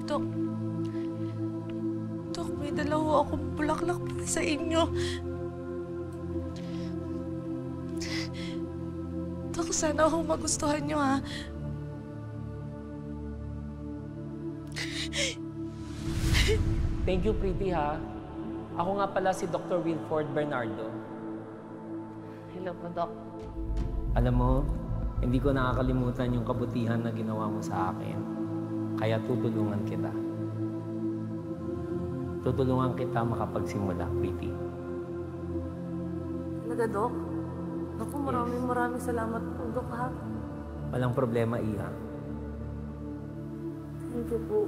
Dok, Dok, may dala ho akong bulaklak para sa inyo. Dok, sana ho magustuhan nyo, ha? Thank you, Pretty, ha? Ako nga pala si Dr. Wilford Bernardo. Hello po, Dok. Alam mo, hindi ko nakakalimutan yung kabutihan na ginawa mo sa akin. Kaya tutulungan kita. Tutulungan kita makapagsimula, Pretty. Talaga, Dok? Naku, maraming salamat po, Dok, ha? Walang problema, Iha. Thank you po.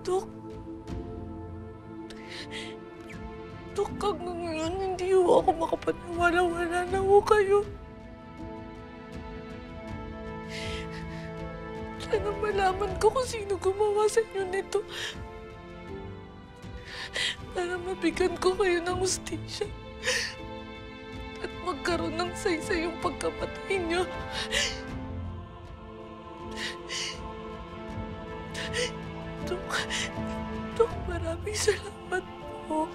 Dok? Dok, hanggang ngayon, hindi ho ako makapaniwala. Wala na ho kayo. Sana malaman ko kung sino gumawa sa inyo nito. Para mabigyan ko kayo ng hustisya. At magkaroon ng saysay yung pagkamatay niyo. Dok, maraming salamat po.